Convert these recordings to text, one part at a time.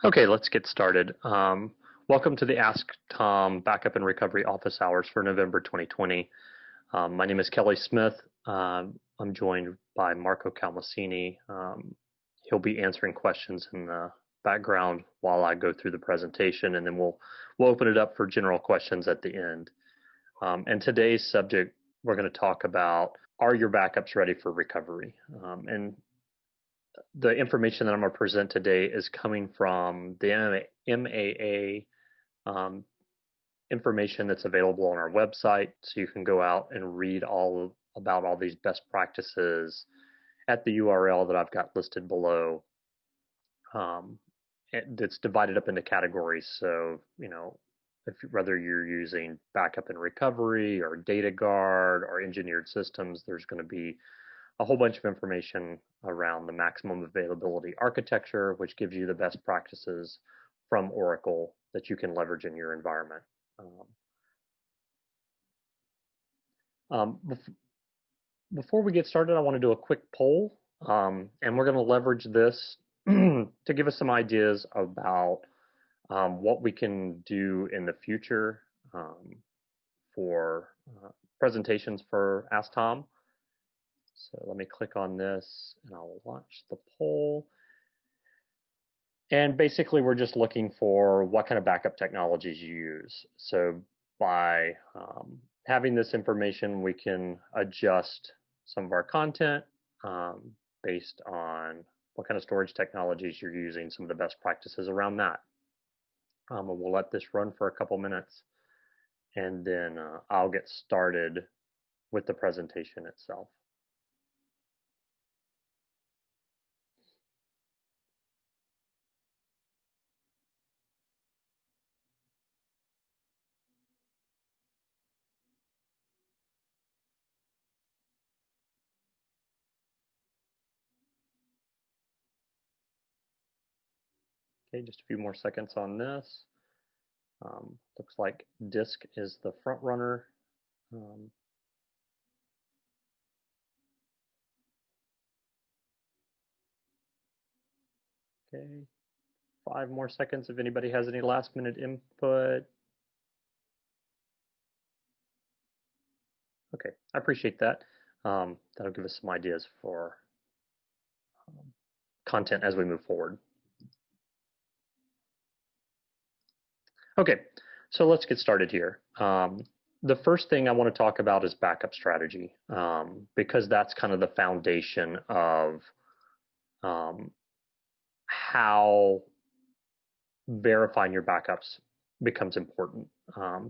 Okay, let's get started. Welcome to the Ask Tom Backup and Recovery Office Hours for November 2020. My name is Kelly Smith. I'm joined by Marco Calmasini. He'll be answering questions in the background while I go through the presentation, and then we'll open it up for general questions at the end. And today's subject, we're going to talk about, are your backups ready for recovery? And the information that I'm going to present today is coming from the MAA information that's available on our website. So you can go out and read all about all these best practices at the URL that I've got listed below. It's divided up into categories. So, whether you're using backup and recovery or data guard or engineered systems, there's going to be a whole bunch of information around the maximum availability architecture, which gives you the best practices from Oracle that you can leverage in your environment. Before we get started, I want to do a quick poll, and we're going to leverage this to give us some ideas about what we can do in the future for presentations for Ask Tom. So let me click on this and I'll launch the poll. And basically we're just looking for what kind of backup technologies you use. So by having this information, we can adjust some of our content based on what kind of storage technologies you're using, some of the best practices around that. And we'll let this run for a couple minutes, and then I'll get started with the presentation itself. Okay, just a few more seconds on this. Looks like disk is the front runner. Okay, 5 more seconds if anybody has any last minute input. Okay, I appreciate that. That'll give us some ideas for content as we move forward. Okay, so let's get started here. The first thing I want to talk about is backup strategy, because that's kind of the foundation of how verifying your backups becomes important.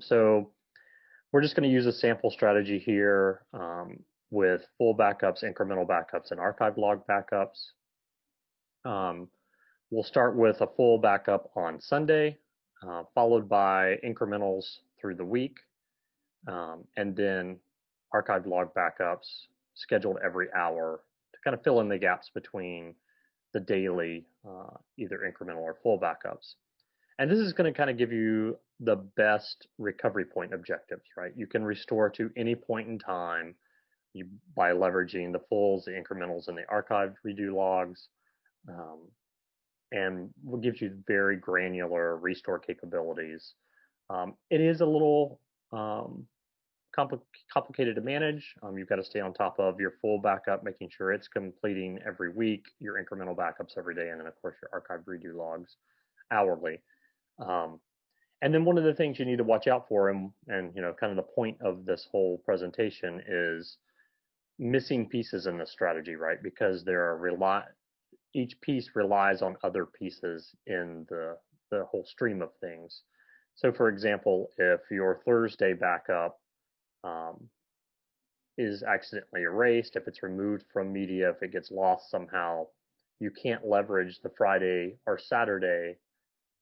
So we're just going to use a sample strategy here with full backups, incremental backups, and archive log backups. We'll start with a full backup on Sunday, followed by incrementals through the week, and then archive log backups scheduled every hour to kind of fill in the gaps between the daily, either incremental or full backups. And this is going to kind of give you the best recovery point objectives, right? You can restore to any point in time by leveraging the fulls, the incrementals, and the archived redo logs. And gives you very granular restore capabilities. It is a little complicated to manage. You've got to stay on top of your full backup, making sure it's completing every week, your incremental backups every day, and then of course your archive redo logs hourly. And then one of the things you need to watch out for, and kind of the point of this whole presentation, is missing pieces in the strategy, right? Because each piece relies on other pieces in the whole stream of things. So for example, if your Thursday backup is accidentally erased, if it's removed from media, if it gets lost somehow, you can't leverage the Friday or Saturday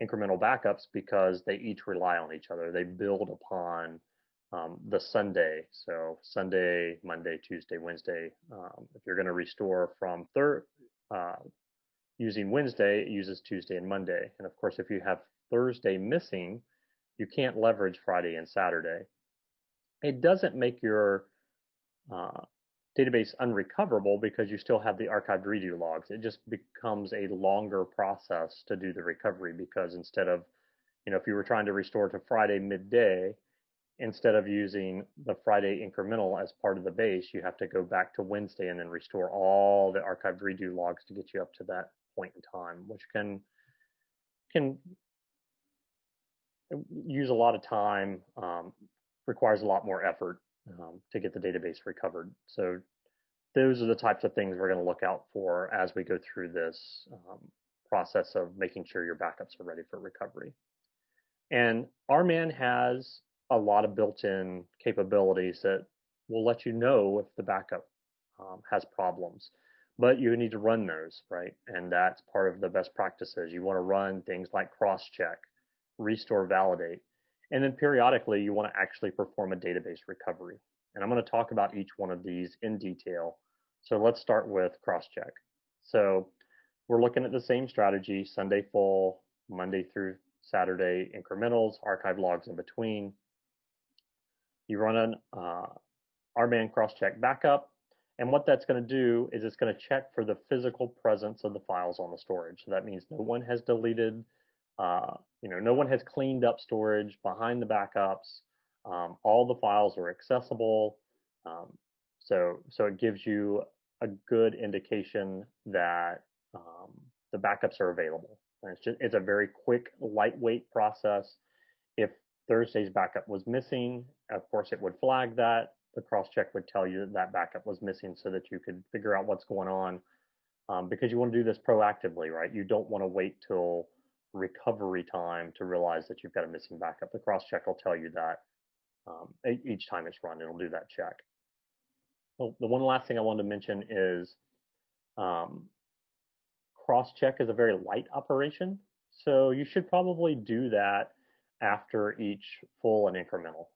incremental backups because they each rely on each other. They build upon the Sunday. So Sunday, Monday, Tuesday, Wednesday. If you're going to restore from using Wednesday, it uses Tuesday and Monday. And of course, if you have Thursday missing, you can't leverage Friday and Saturday. It doesn't make your database unrecoverable because you still have the archived redo logs. It just becomes a longer process to do the recovery because instead of, if you were trying to restore to Friday midday, instead of using the Friday incremental as part of the base, you have to go back to Wednesday and then restore all the archived redo logs to get you up to that point in time, which can use a lot of time, requires a lot more effort to get the database recovered. So those are the types of things we're going to look out for as we go through this process of making sure your backups are ready for recovery. And RMAN has a lot of built-in capabilities that will let you know if the backup has problems. But you need to run those, right? And that's part of the best practices. You want to run things like Crosscheck, restore, validate, and then periodically you want to actually perform a database recovery. And I'm going to talk about each one of these in detail. So let's start with Crosscheck. So we're looking at the same strategy: Sunday full, Monday through Saturday incrementals, archive logs in between. You run an RMAN Crosscheck backup, and what that's going to do is it's going to check for the physical presence of the files on the storage. So that means no one has deleted, no one has cleaned up storage behind the backups. All the files are accessible. So it gives you a good indication that the backups are available. And it's a very quick, lightweight process. If Thursday's backup was missing, of course it would flag that. The Crosscheck would tell you that backup was missing so that you could figure out what's going on, because you want to do this proactively, right? You don't want to wait till recovery time to realize that you've got a missing backup. The Crosscheck will tell you that each time it's run, it'll do that check. Well, the one last thing I wanted to mention is Crosscheck is a very light operation, so you should probably do that after each full and incremental.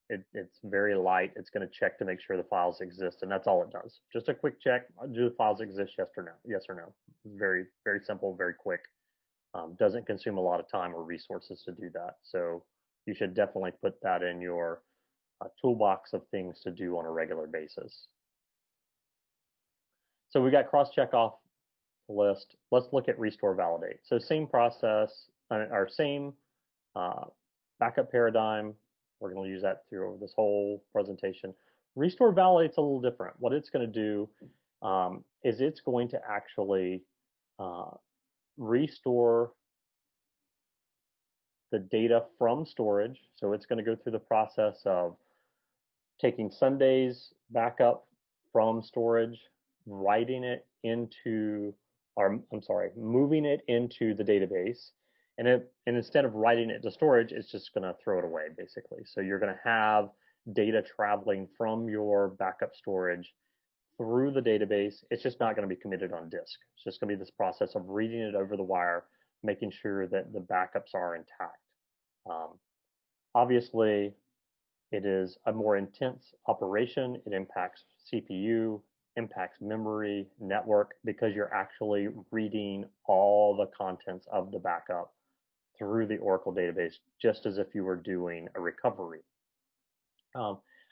It's very light. It's going to check to make sure the files exist, and that's all it does. Just a quick check: do the files exist? Yes or no? Yes or no. Very, very simple, very quick. Doesn't consume a lot of time or resources to do that. So you should definitely put that in your toolbox of things to do on a regular basis. So we got Crosscheck off the list. Let's look at restore, validate. So same process, our same backup paradigm. We're going to use that through this whole presentation. Restore, validate's a little different. What it's going to do is it's going to actually restore the data from storage. So it's going to go through the process of taking Sunday's backup from storage, moving it into the database. And instead of writing it to storage, it's just going to throw it away, basically. So you're going to have data traveling from your backup storage through the database. It's just not going to be committed on disk. It's just going to be this process of reading it over the wire, making sure that the backups are intact. Obviously, it is a more intense operation. It impacts CPU, impacts memory, network, because you're actually reading all the contents of the backup through the Oracle database, just as if you were doing a recovery.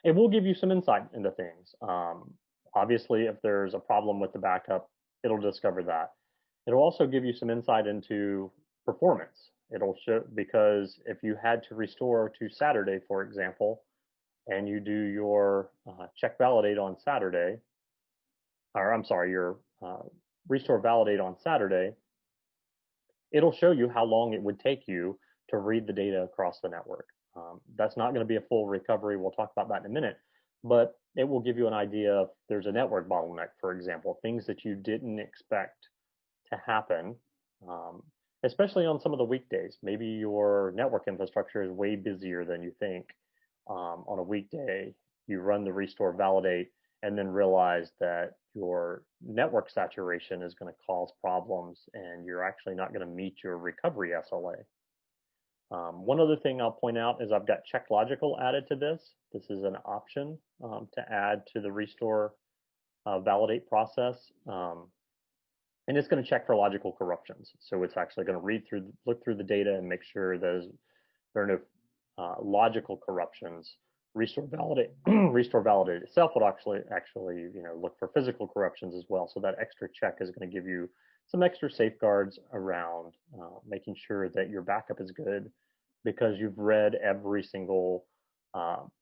It will give you some insight into things. Obviously, if there's a problem with the backup, it'll discover that. It'll also give you some insight into performance. It'll show, because if you had to restore to Saturday, for example, and you do your check validate on Saturday, your restore validate on Saturday, it'll show you how long it would take you to read the data across the network. That's not going to be a full recovery. We'll talk about that in a minute, but it will give you an idea if there's a network bottleneck, for example, things that you didn't expect to happen, especially on some of the weekdays. Maybe your network infrastructure is way busier than you think. On a weekday, you run the restore validate and then realize that your network saturation is going to cause problems and you're actually not going to meet your recovery SLA. One other thing I'll point out is I've got check logical added to this. This is an option to add to the restore validate process. And it's going to check for logical corruptions. So it's actually going to look through the data and make sure there are no logical corruptions Restore validate restore validate itself would actually look for physical corruptions as well. So that extra check is going to give you some extra safeguards around making sure that your backup is good because you've read every single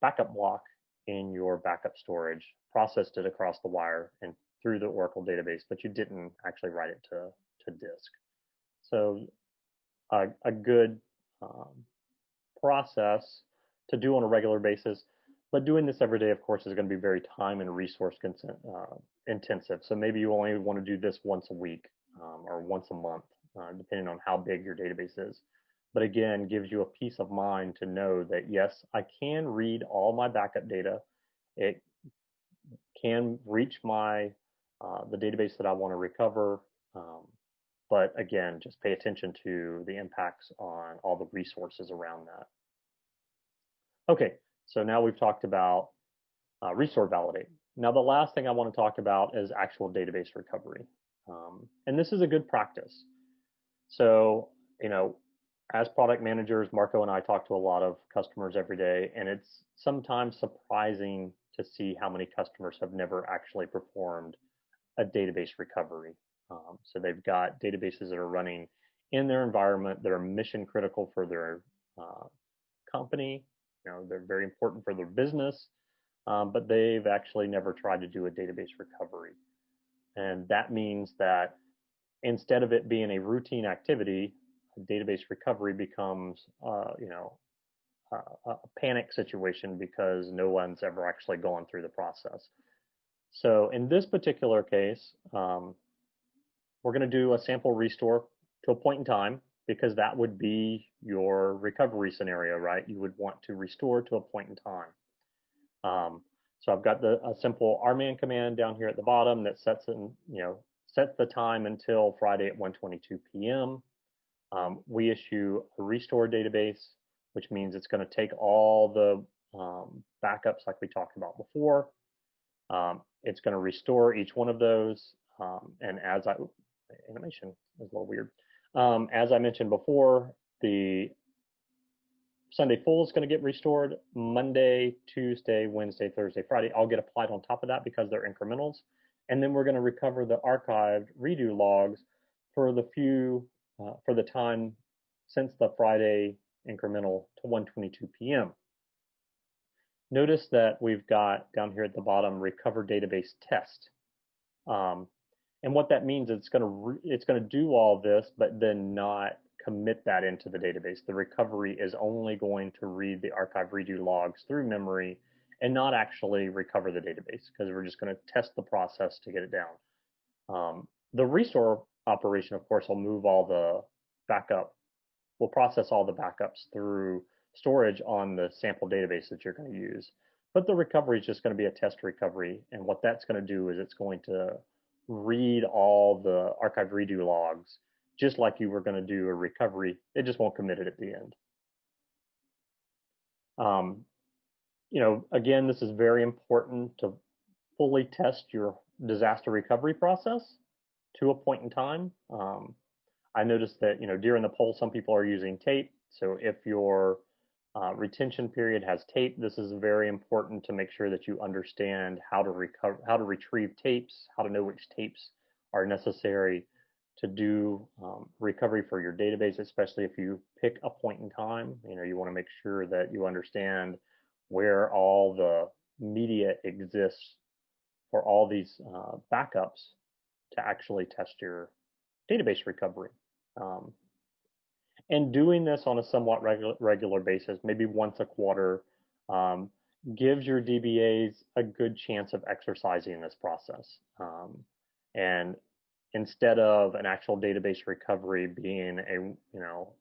backup block in your backup storage, processed it across the wire and through the Oracle database, but you didn't actually write it to disk. So a good process to do on a regular basis, but doing this every day, of course, is going to be very time and resource intensive. So maybe you only want to do this once a week or once a month, depending on how big your database is. But again, gives you a peace of mind to know that, yes, I can read all my backup data. It can reach the database that I want to recover. But again, just pay attention to the impacts on all the resources around that. Okay, so now we've talked about restore validate. Now the last thing I want to talk about is actual database recovery. And this is a good practice. So, as product managers, Marco and I talk to a lot of customers every day, and it's sometimes surprising to see how many customers have never actually performed a database recovery. So they've got databases that are running in their environment that are mission critical for their company. They're very important for their business, but they've actually never tried to do a database recovery. And that means that instead of it being a routine activity, database recovery becomes, a panic situation because no one's ever actually gone through the process. So in this particular case, we're going to do a sample restore to a point in time because that would be your recovery scenario, right? You would want to restore to a point in time. So I've got a simple RMAN command down here at the bottom that sets the time until Friday at 1:22 p.m. We issue a restore database, which means it's going to take all the backups like we talked about before. It's going to restore each one of those. And animation is a little weird. As I mentioned before, the Sunday full is going to get restored. Monday, Tuesday, Wednesday, Thursday, Friday, all get applied on top of that because they're incrementals. And then we're going to recover the archived redo logs for the time since the Friday incremental to 1:22 p.m. Notice that we've got down here at the bottom recover database test. And what that means is it's going to do all this, but then not commit that into the database. The recovery is only going to read the archive redo logs through memory and not actually recover the database because we're just going to test the process to get it down. The restore operation, of course, will move all the will process all the backups through storage on the sample database that you're going to use. But the recovery is just going to be a test recovery. And what that's going to do is it's going to read all the archive redo logs just like you were going to do a recovery. It just won't commit it at the end. Again, this is very important to fully test your disaster recovery process to a point in time. I noticed that, during the poll, some people are using tape. So if your retention period has tape, this is very important to make sure that you understand how to retrieve tapes, how to know which tapes are necessary to do recovery for your database, especially if you pick a point in time. You want to make sure that you understand where all the media exists for all these backups to actually test your database recovery. And doing this on a somewhat regular basis, maybe once a quarter, gives your DBAs a good chance of exercising this process. And instead of an actual database recovery being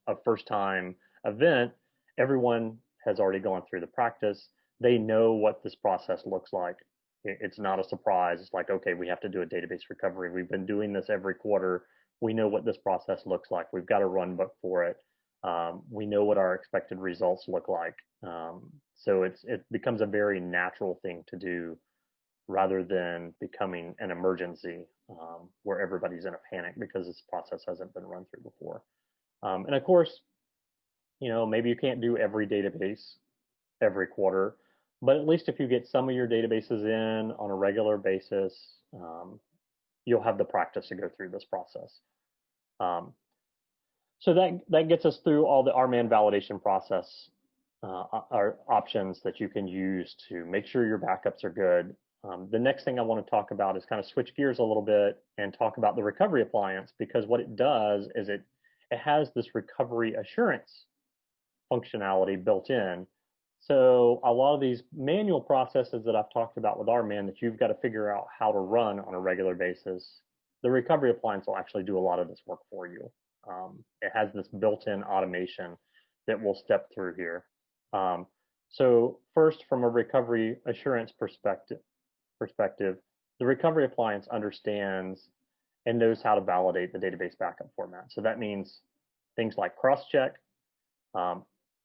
a first-time event, everyone has already gone through the practice. They know what this process looks like. It's not a surprise. It's like, okay, we have to do a database recovery. We've been doing this every quarter. We know what this process looks like. We've got a run book for it. We know what our expected results look like. So it becomes a very natural thing to do rather than becoming an emergency where everybody's in a panic because this process hasn't been run through before. And of course, maybe you can't do every database every quarter, But at least if you get some of your databases in on a regular basis, you'll have the practice to go through this process. So that gets us through all the RMAN validation process are options that you can use to make sure your backups are good. The next thing I want to talk about is kind of switch gears a little bit and talk about the recovery appliance, because what it does is it has this recovery assurance functionality built in. So a lot of these manual processes that I've talked about with RMAN that you've got to figure out how to run on a regular basis, the recovery appliance will actually do a lot of this work for you. It has this built-in automation that we'll step through here. So first, from a recovery assurance perspective, the recovery appliance understands and knows how to validate the database backup format. So that means things like Crosscheck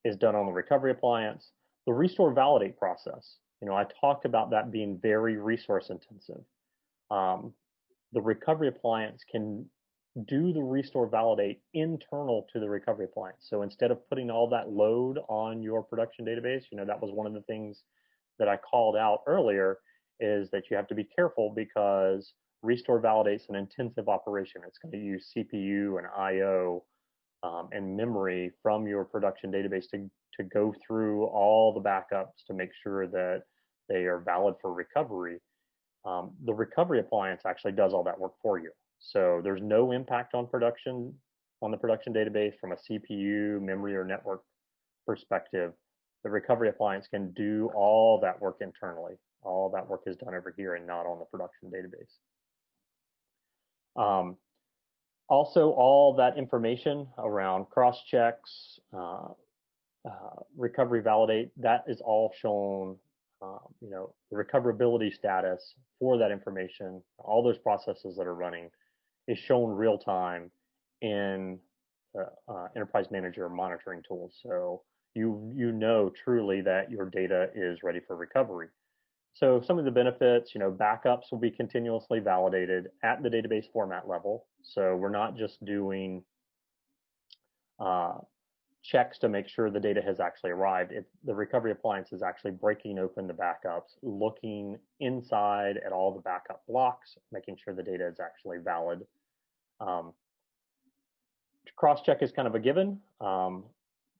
is done on the recovery appliance. The restore validate process, I talked about that being very resource intensive. The recovery appliance can do the restore validate internal to the recovery appliance. So instead of putting all that load on your production database, that was one of the things that I called out earlier, is that you have to be careful because restore validate's an intensive operation. It's going to use CPU and IO and memory from your production database to go through all the backups to make sure that they are valid for recovery. The recovery appliance actually does all that work for you. So there's no impact on the production database from a CPU, memory, or network perspective. The recovery appliance can do all that work internally. All that work is done over here and not on the production database. Also, all that information around cross checks, recovery validate, that is all shown. The recoverability status for that information, all those processes that are running, is shown real time in Enterprise Manager monitoring tools. So you know truly that your data is ready for recovery. So some of the benefits, backups will be continuously validated at the database format level. So we're not just doing checks to make sure the data has actually arrived. The recovery appliance is actually breaking open the backups, looking inside at all the backup blocks, making sure the data is actually valid. Cross-check is kind of a given.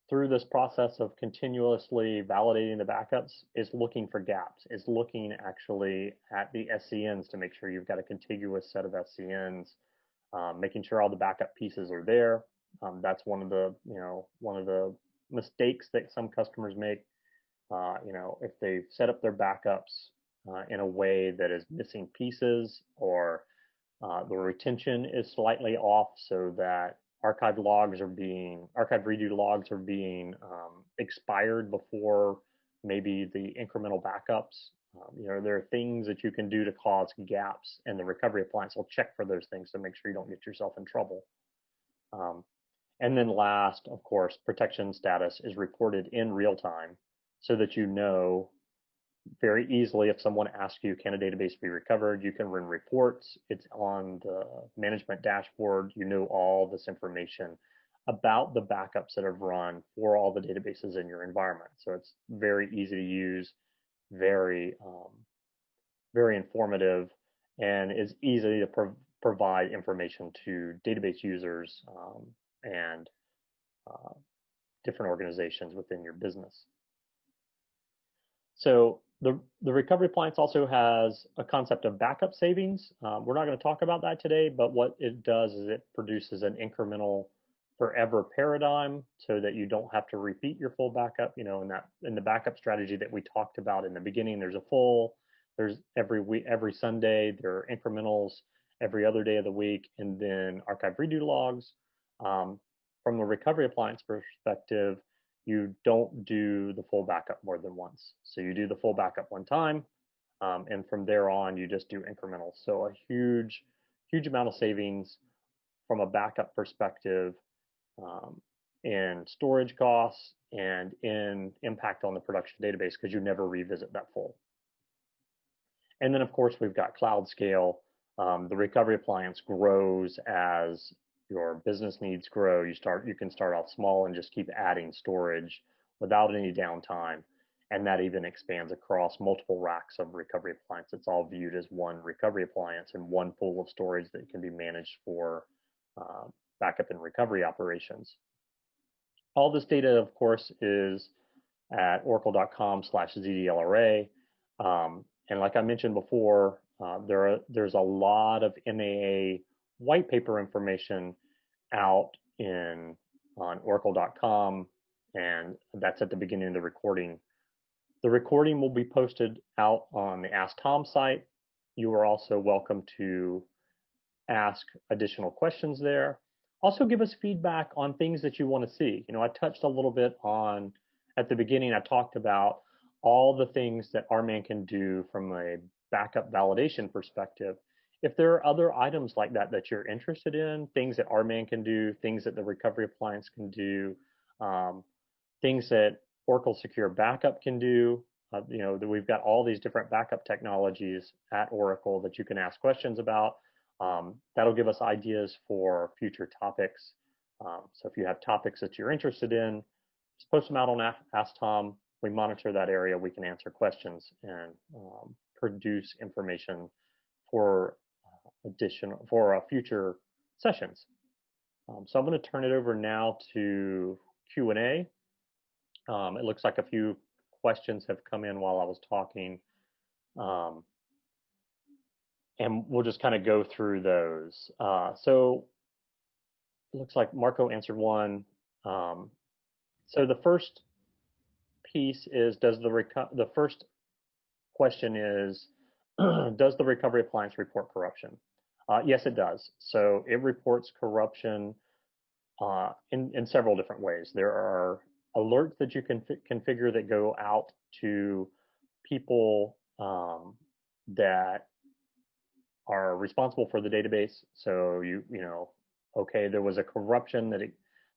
Through this process of continuously validating the backups, is looking for gaps, is looking actually at the SCNs to make sure you've got a contiguous set of SCNs, making sure all the backup pieces are there. That's one of the mistakes that some customers make. If they set up their backups in a way that is missing pieces, or the retention is slightly off, so that archive redo logs are being expired before maybe the incremental backups. There are things that you can do to cause gaps, and the recovery appliance will check for those things to make sure you don't get yourself in trouble. And then last, of course, protection status is reported in real time, so that you know very easily if someone asks you, can a database be recovered? You can run reports. It's on the management dashboard. You know all this information about the backups that have run for all the databases in your environment. So it's very easy to use, very informative, and is easy to provide information to database users and different organizations within your business. So the recovery appliance also has a concept of backup savings. We're not going to talk about that today, but what it does is it produces an incremental forever paradigm, so that you don't have to repeat your full backup. In the backup strategy that we talked about in the beginning, there's every week, every Sunday, there are incrementals every other day of the week, and then archive redo logs. From the recovery appliance perspective, you don't do the full backup more than once. So you do the full backup one time, and from there on, you just do incrementals. So a huge amount of savings from a backup perspective in storage costs and in impact on the production database, because you never revisit that full. And then, of course, we've got cloud scale. The recovery appliance grows as your business needs grow. You can start off small and just keep adding storage without any downtime. and that even expands across multiple racks of recovery appliance. It's all viewed as one recovery appliance and one pool of storage that can be managed for backup and recovery operations. All this data, of course, is at oracle.com/ZDLRA. And like I mentioned before, there's a lot of MAA white paper information out on oracle.com, and that's at the beginning of the recording. The recording will be posted out on the Ask Tom site. You are also welcome to ask additional questions there. Also give us feedback on things that you want to see. I touched a little bit on, at the beginning, I talked about all the things that RMAN can do from a backup validation perspective. If there are other items like that that you're interested in, things that RMAN can do, things that the recovery appliance can do, things that Oracle Secure Backup can do, we've got all these different backup technologies at Oracle that you can ask questions about. That'll give us ideas for future topics. So if you have topics that you're interested in, just post them out on Ask Tom. We monitor that area. We can answer questions and produce information for future sessions. So I'm going to turn it over now to Q&A. It looks like a few questions have come in while I was talking. And we'll just kind of go through those. So it looks like Marco answered one. So the first piece is, the first question is, does the recovery appliance report corruption? Yes, it does. So it reports corruption in several different ways. There are alerts that you can configure that go out to people that are responsible for the database. So okay, there was a corruption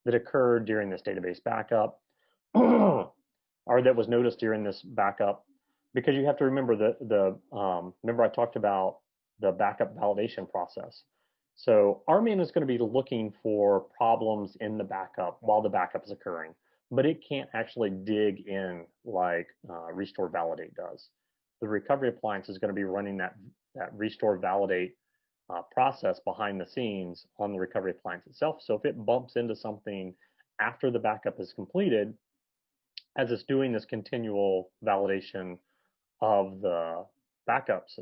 that occurred during this database backup, or that was noticed during this backup, because you have to remember remember I talked about the backup validation process. So RMAN is going to be looking for problems in the backup while the backup is occurring, but it can't actually dig in like restore validate does. The recovery appliance is going to be running that restore validate process behind the scenes on the recovery appliance itself. So if it bumps into something after the backup is completed, as it's doing this continual validation of the backups,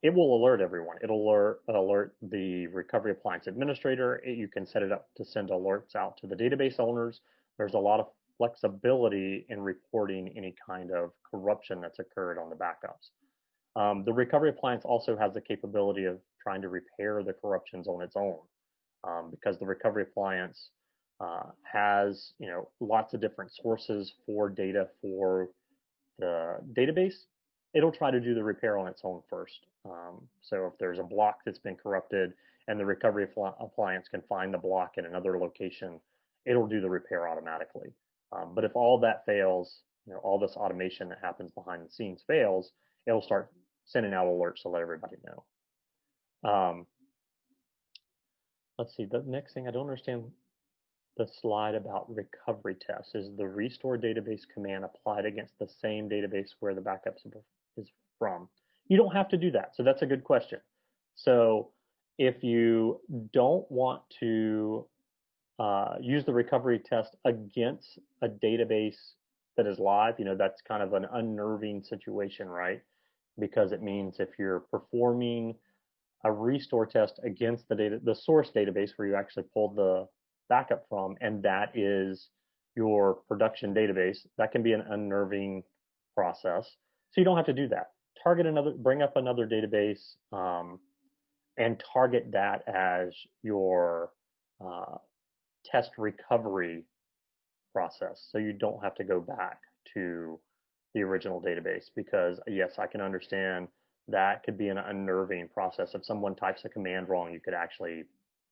it will alert everyone. It'll alert the recovery appliance administrator. You can set it up to send alerts out to the database owners. There's a lot of flexibility in reporting any kind of corruption that's occurred on the backups. The recovery appliance also has the capability of trying to repair the corruptions on its own, because the recovery appliance has lots of different sources for data for the database. It'll try to do the repair on its own first. So if there's a block that's been corrupted and the recovery appliance can find the block in another location, it'll do the repair automatically. But if all that fails, all this automation that happens behind the scenes fails, it'll start sending out alerts to let everybody know. Let's see, the next thing, I don't understand the slide about recovery tests. Is the restore database command applied against the same database where the backup is from? You don't have to do that. So that's a good question. So if you don't want to use the recovery test against a database that is live, that's kind of an unnerving situation, right? Because it means if you're performing a restore test against the source database where you actually pulled the backup from, and that is your production database, that can be an unnerving process. So you don't have to do that. Bring up another database, and target that as your test recovery process. So you don't have to go back to the original database, because yes, I can understand that could be an unnerving process. If someone types a command wrong, you could actually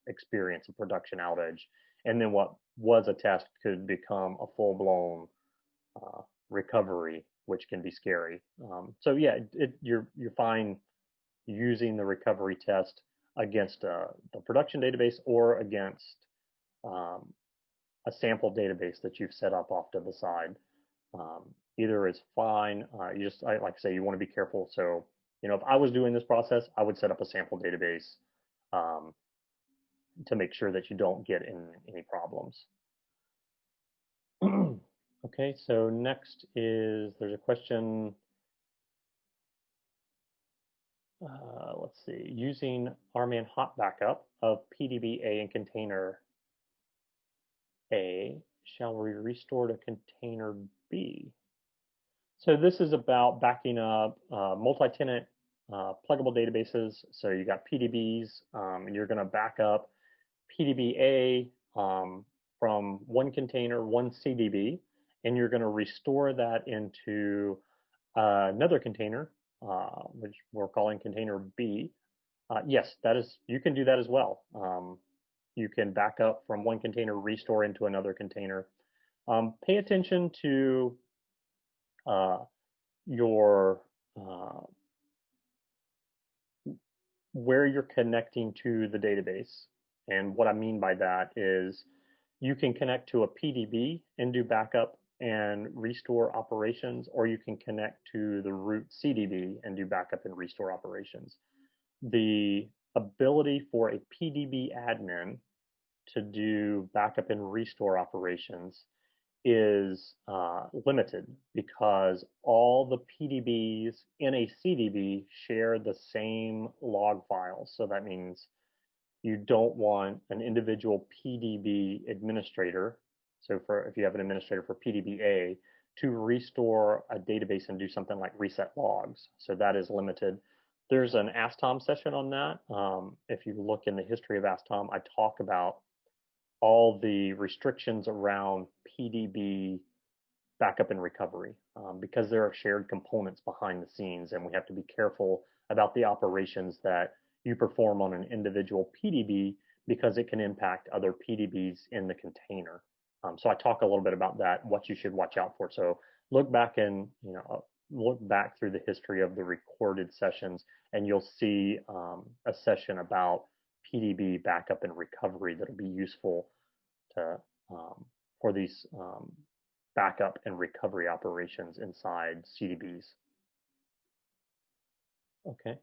experience a production outage, and then what was a test could become a full-blown recovery, which can be scary. So yeah, you're fine using the recovery test against the production database or against a sample database that you've set up off to the side. Either is fine. Like I say, you want to be careful. So, if I was doing this process, I would set up a sample database um, to make sure that you don't get in any problems. Okay, so next there's a question. Let's see, using RMAN hot backup of PDB-A and container A, shall we restore to container B? So this is about backing up multi-tenant pluggable databases. So you got PDBs, and you're going to back up PDB-A from one container, one CDB, and you're going to restore that into another container, which we're calling container B. Yes, you can do that as well. You can back up from one container, restore into another container. Pay attention to your where you're connecting to the database. And what I mean by that is you can connect to a PDB and do backup and restore operations, or you can connect to the root CDB and do backup and restore operations. The ability for a PDB admin to do backup and restore operations is limited because all the PDBs in a CDB share the same log files. So that means you don't want an individual PDB administrator. So if you have an administrator for PDB-A to restore a database and do something like reset logs. So that is limited. There's an Ask Tom session on that. If you look in the history of Ask Tom, I talk about all the restrictions around PDB backup and recovery because there are shared components behind the scenes, and we have to be careful about the operations that you perform on an individual PDB because it can impact other PDBs in the container. So I talk a little bit about that, what you should watch out for. So look back through the history of the recorded sessions, and you'll see a session about PDB backup and recovery that'll be useful to for these backup and recovery operations inside CDBs. Okay.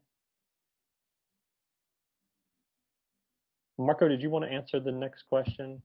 Marco, did you want to answer the next question?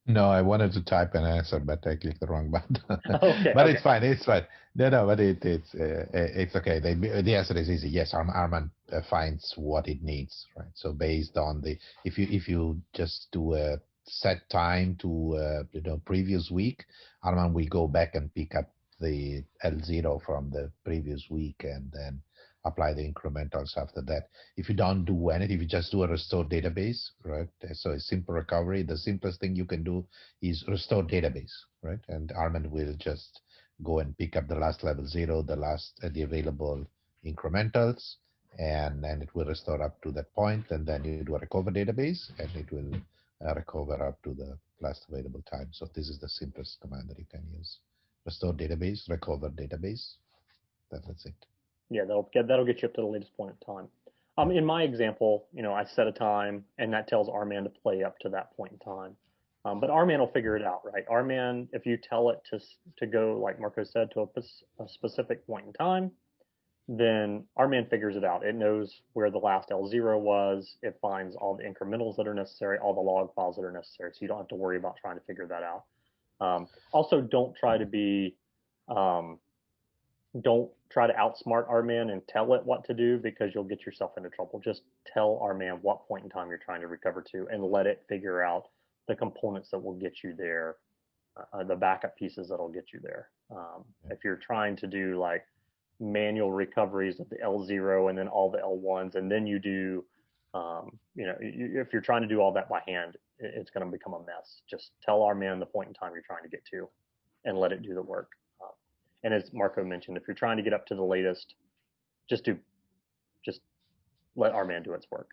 No, I wanted to type an answer, but I clicked the wrong button. Okay, but okay. it's fine. It's fine. No, but it's okay. The answer is easy. Yes, RMAN finds what it needs, right? So based on if you just do a set time to previous week, RMAN will go back and pick up the L0 from the previous week and then apply the incrementals after that. If you don't do anything, if you just do a restore database, right? So a simple recovery, the simplest thing you can do is restore database, right? And RMAN will just go and pick up the last level 0, the available incrementals, and then it will restore up to that point, and then you do a recover database, and it will recover up to the last available time. So this is the simplest command that you can use. Restore database, recover database. That's it. Yeah, that'll get you up to the latest point in time. In my example, I set a time, and that tells RMAN to play up to that point in time. But RMAN will figure it out, right? RMAN, if you tell it to go, like Marco said, to a specific point in time, then RMAN figures it out. It knows where the last L0 was. It finds all the incrementals that are necessary, all the log files that are necessary. So you don't have to worry about trying to figure that out. Also, don't try to outsmart RMAN and tell it what to do because you'll get yourself into trouble. Just tell RMAN what point in time you're trying to recover to and let it figure out the components that will get you there, the backup pieces that'll get you there. If you're trying to do like manual recoveries of the L0 and then all the L1s, and then you do, if you're trying to do all that by hand, it's going to become a mess. Just tell RMAN the point in time you're trying to get to and let it do the work. And as Marco mentioned, if you're trying to get up to the latest, just let RMAN do its work.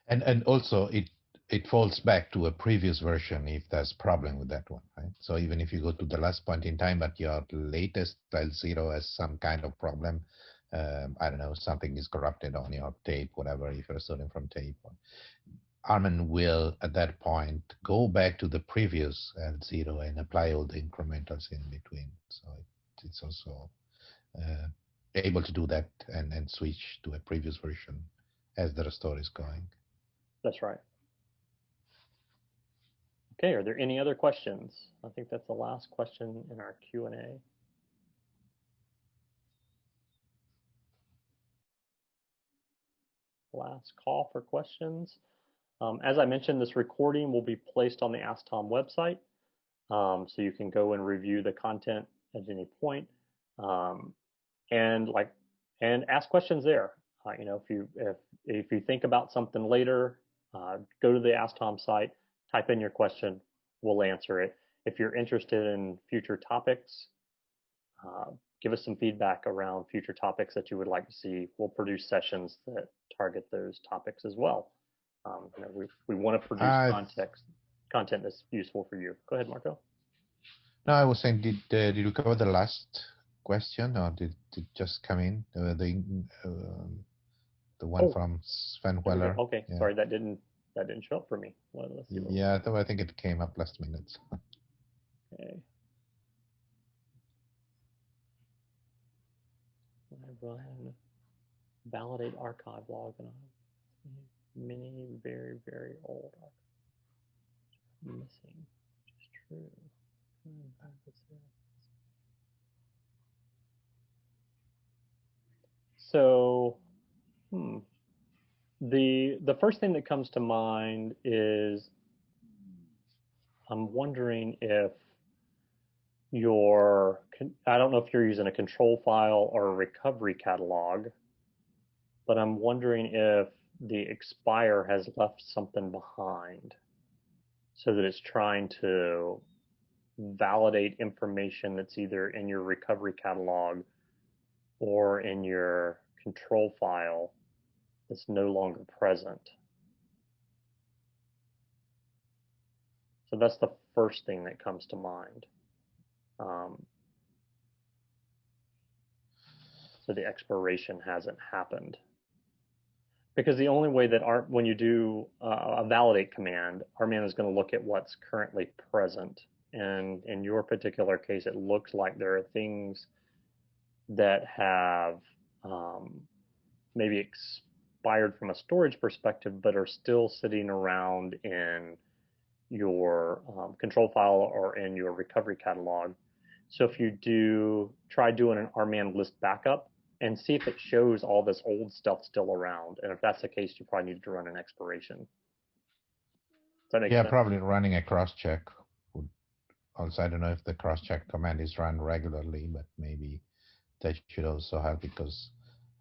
And also it falls back to a previous version if there's problem with that one, right? So even if you go to the last point in time, but your latest L0 has some kind of problem, I don't know, something is corrupted on your tape, whatever, if you're storing from tape. RMAN will, at that point, go back to the previous L0 and apply all the incrementals in between. So it's also able to do that and switch to a previous version as the restore is going. That's right. Okay, are there any other questions? I think that's the last question in our Q&A. Last call for questions. As I mentioned, this recording will be placed on the Ask Tom website, so you can go and review the content at any point, and ask questions there. You know, if you think about something later, go to the Ask Tom site, type in your question, we'll answer it. If you're interested in future topics, give us some feedback around future topics that you would like to see. We'll produce sessions that target those topics as well. You know, we want to produce content that's useful for you. Go ahead, Marco. No, I was saying, did you cover the last question, or did it just come in? The one from Sven Weller. Okay, yeah. Sorry, that didn't show up for me. Well, let's see. Yeah, I think it came up last minute. Okay. Run validate archive log and many very, very old archives missing, which is true. So, the first thing that comes to mind is I'm wondering if I don't know if you're using a control file or a recovery catalog, but I'm wondering if the expire has left something behind so that it's trying to validate information that's either in your recovery catalog or in your control file that's no longer present. So that's the first thing that comes to mind. So the expiration hasn't happened. Because the only way that when you do a validate command, RMAN is going to look at what's currently present. And in your particular case, it looks like there are things that have maybe expired from a storage perspective, but are still sitting around in your control file or in your recovery catalog. So if you try doing an RMAN list backup and see if it shows all this old stuff still around. And if that's the case, you probably need to run an expiration. Does that make sense? Probably running a crosscheck would also, I don't know if the crosscheck command is run regularly, but maybe that should also help, because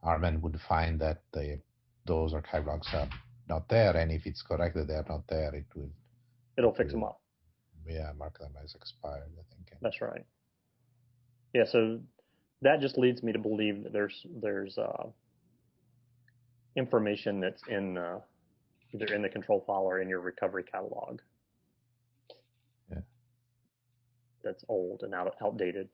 RMAN would find that those archive logs are not there, and if it's correct that they're not there, it'll fix them up. Yeah, mark them as expired, I think. That's right. Yeah, so that just leads me to believe that there's information that's in either in the control file or in your recovery catalog. Yeah. That's old and outdated.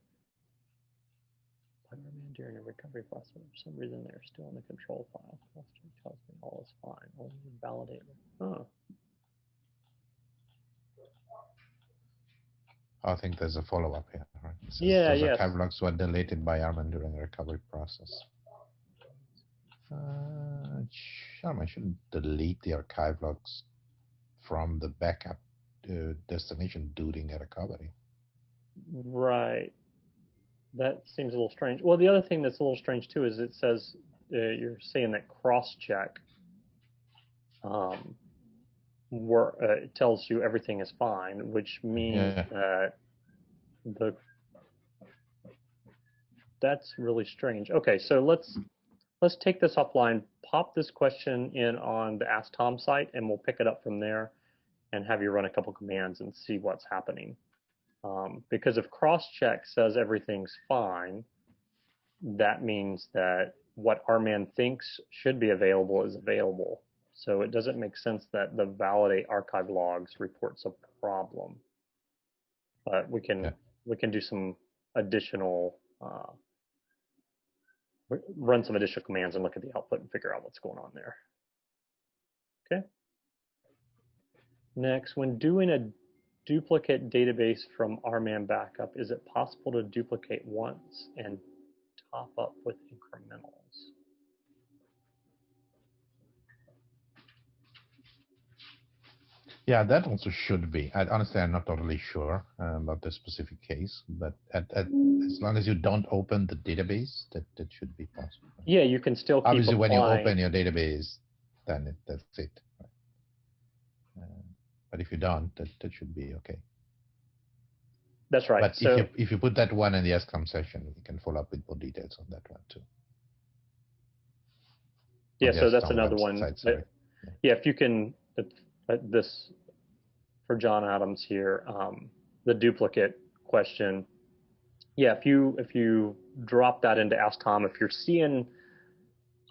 During a recovery process, for some reason they're still in the control file. Crosscheck tells me all is fine. Only validate. I think there's a follow-up here. Right? Those archive logs were deleted by RMAN during the recovery process. RMAN shouldn't delete the archive logs from the backup destination during a recovery. Right. That seems a little strange. Well, the other thing that's a little strange too is it says you're saying that crosscheck it tells you everything is fine, which means that that's really strange. Okay, so let's take this offline. Pop this question in on the Ask Tom site, and we'll pick it up from there and have you run a couple commands and see what's happening. Because if crosscheck says everything's fine, that means that what RMAN thinks should be available is available. So it doesn't make sense that the validate archive logs reports a problem. But we can do some additional run some additional commands and look at the output and figure out what's going on there. Okay. Next, when doing a duplicate database from RMAN backup, is it possible to duplicate once and top up with incrementals? Yeah, that also should be. Honestly, I'm not totally sure about the specific case, but as long as you don't open the database, that should be possible. Yeah, you can still keep Obviously, when you applying. open your database, then that's it. But if you don't, that should be okay. That's right. But So if you put that one in the SCOM session, we can follow up with more details on that one too. yeah, so that's SCOM another website, one. sorry. Yeah, if you can, this for John Adams here, the duplicate question. Yeah, if you drop that into Ask Tom, if you're seeing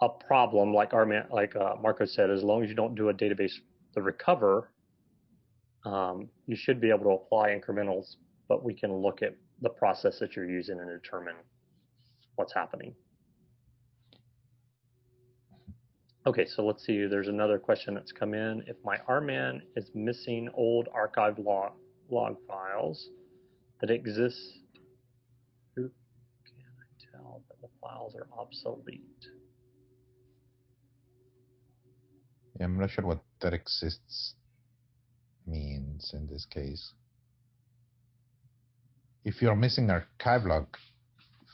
a problem like Marco said, as long as you don't do a database to recover, you should be able to apply incrementals, but we can look at the process that you're using and determine what's happening. Okay, so let's see. There's another question that's come in. If my RMAN is missing old archived log files that exist, who can I tell that the files are obsolete? Yeah, I'm not sure what that exists means in this case. If you're missing archive log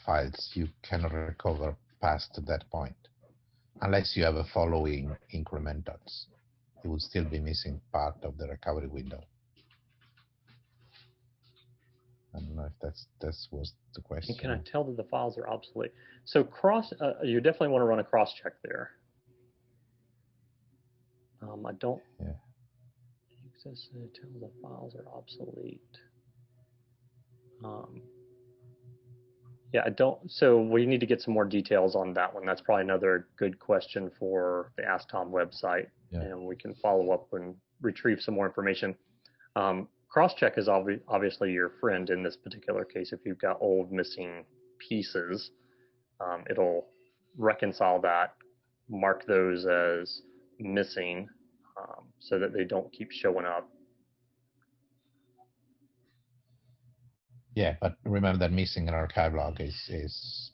files, you cannot recover past that point unless you have a following incrementals. You would still be missing part of the recovery window. I don't know if that was the question. And can I tell that the files are obsolete? So you definitely want to run a cross check there. I don't. Yeah. Exists to tell the files are obsolete. Yeah, I don't. So we need to get some more details on that one. That's probably another good question for the Ask Tom website, and we can follow up and retrieve some more information. Crosscheck is obviously your friend in this particular case. If you've got old missing pieces, it'll reconcile that, mark those as missing, so that they don't keep showing up. Yeah, but remember that missing an archive log is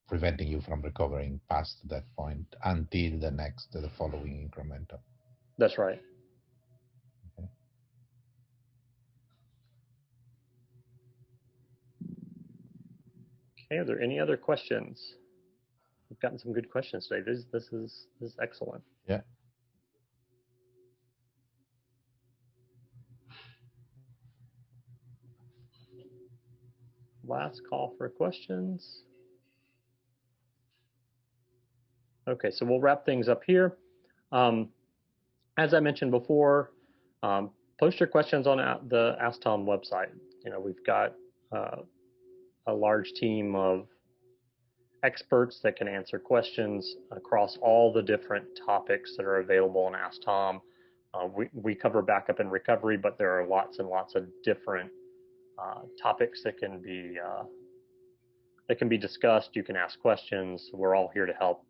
preventing you from recovering past that point until the following incremental. That's right. Okay, are there any other questions? We've gotten some good questions today. This is excellent. Yeah. Last call for questions. Okay, so we'll wrap things up here. As I mentioned before, post your questions on the Ask Tom website. We've got a large team of experts that can answer questions across all the different topics that are available in Ask Tom. We cover backup and recovery, but there are lots and lots of different topics that can be discussed. You can ask questions. We're all here to help.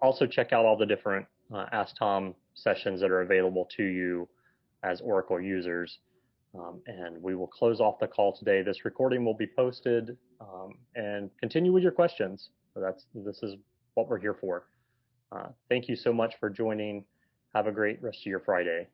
Also, check out all the different Ask Tom sessions that are available to you as Oracle users. And we will close off the call today. This recording will be posted, and continue with your questions. So this is what we're here for. Thank you so much for joining. Have a great rest of your Friday.